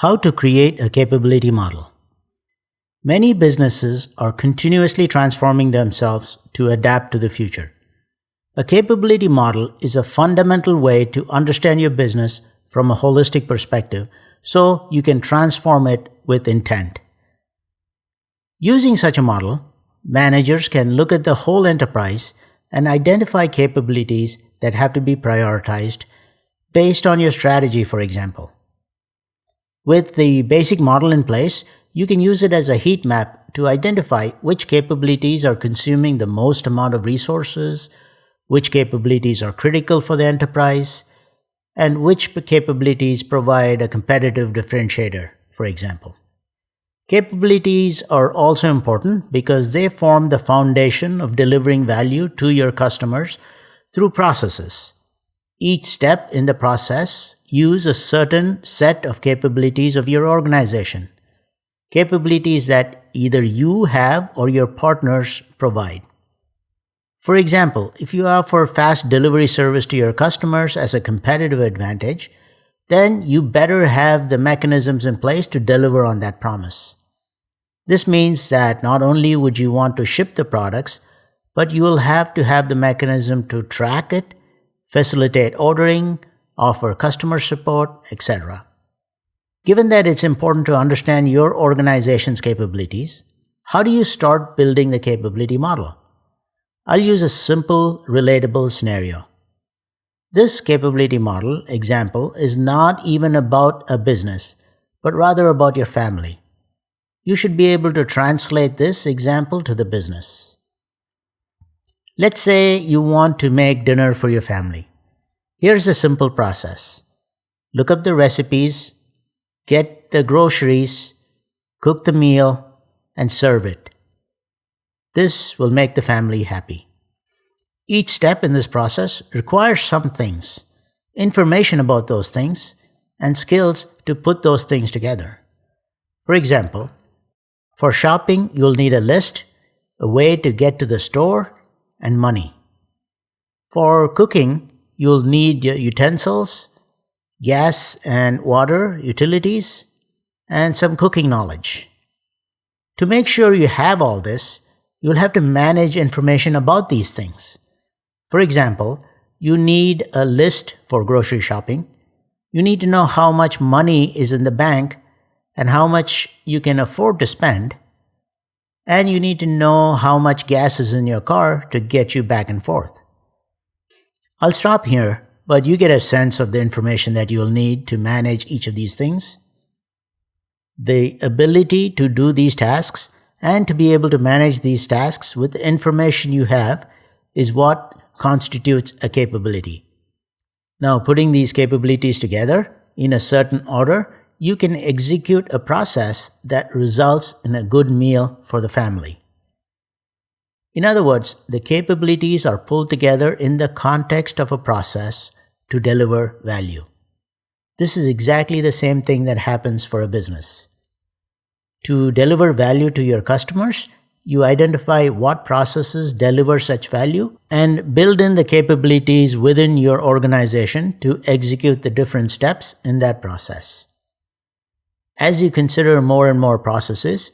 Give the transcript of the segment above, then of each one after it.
How to create a capability model. Many businesses are continuously transforming themselves to adapt to the future. A capability model is a fundamental way to understand your business from a holistic perspective so you can transform it with intent. Using such a model, managers can look at the whole enterprise and identify capabilities that have to be prioritized based on your strategy, for example. With the basic model in place, you can use it as a heat map to identify which capabilities are consuming the most amount of resources, which capabilities are critical for the enterprise, and which capabilities provide a competitive differentiator, for example. Capabilities are also important because they form the foundation of delivering value to your customers through processes. Each step in the process use a certain set of capabilities of your organization, capabilities that either you have or your partners provide. For example, if you offer fast delivery service to your customers as a competitive advantage, then you better have the mechanisms in place to deliver on that promise. This means that not only would you want to ship the products, but you will have to have the mechanism to track it, facilitate ordering, offer customer support, etc. Given that it's important to understand your organization's capabilities, how do you start building the capability model? I'll use a simple, relatable scenario. This capability model example is not even about a business, but rather about your family. You should be able to translate this example to the business. Let's say you want to make dinner for your family. Here's a simple process. Look up the recipes, get the groceries, cook the meal, and serve it. This will make the family happy. Each step in this process requires some things, information about those things, and skills to put those things together. For example, for shopping, you'll need a list, a way to get to the store, and money. For cooking, you'll need utensils, gas and water, utilities, and some cooking knowledge. To make sure you have all this, you'll have to manage information about these things. For example, you need a list for grocery shopping. You need to know how much money is in the bank and how much you can afford to spend. And you need to know how much gas is in your car to get you back and forth. I'll stop here, but you get a sense of the information that you'll need to manage each of these things. The ability to do these tasks and to be able to manage these tasks with the information you have is what constitutes a capability. Now, putting these capabilities together in a certain order, you can execute a process that results in a good meal for the family. In other words, the capabilities are pulled together in the context of a process to deliver value. This is exactly the same thing that happens for a business. To deliver value to your customers, you identify what processes deliver such value and build in the capabilities within your organization to execute the different steps in that process. As you consider more and more processes,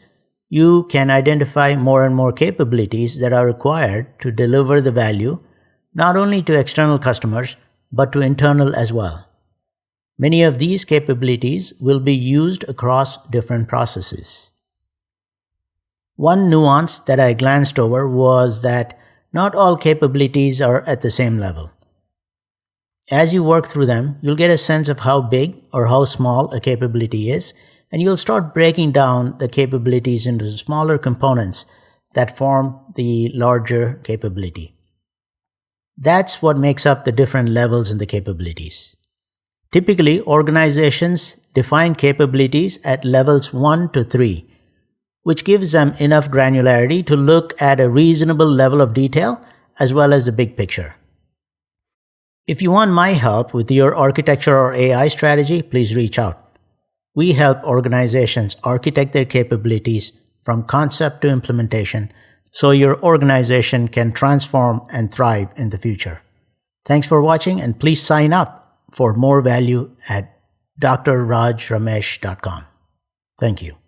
you can identify more and more capabilities that are required to deliver the value not only to external customers but to internal as well. Many of these capabilities will be used across different processes. One nuance that I glanced over was that not all capabilities are at the same level. As you work through them, you'll get a sense of how big or how small a capability is, and you'll start breaking down the capabilities into smaller components that form the larger capability. That's what makes up the different levels in the capabilities. Typically, organizations define capabilities at levels 1 to 3, which gives them enough granularity to look at a reasonable level of detail as well as the big picture. If you want my help with your architecture or AI strategy, please reach out. We help organizations architect their capabilities from concept to implementation so your organization can transform and thrive in the future. Thanks for watching, and please sign up for more value at drrajramesh.com. Thank you.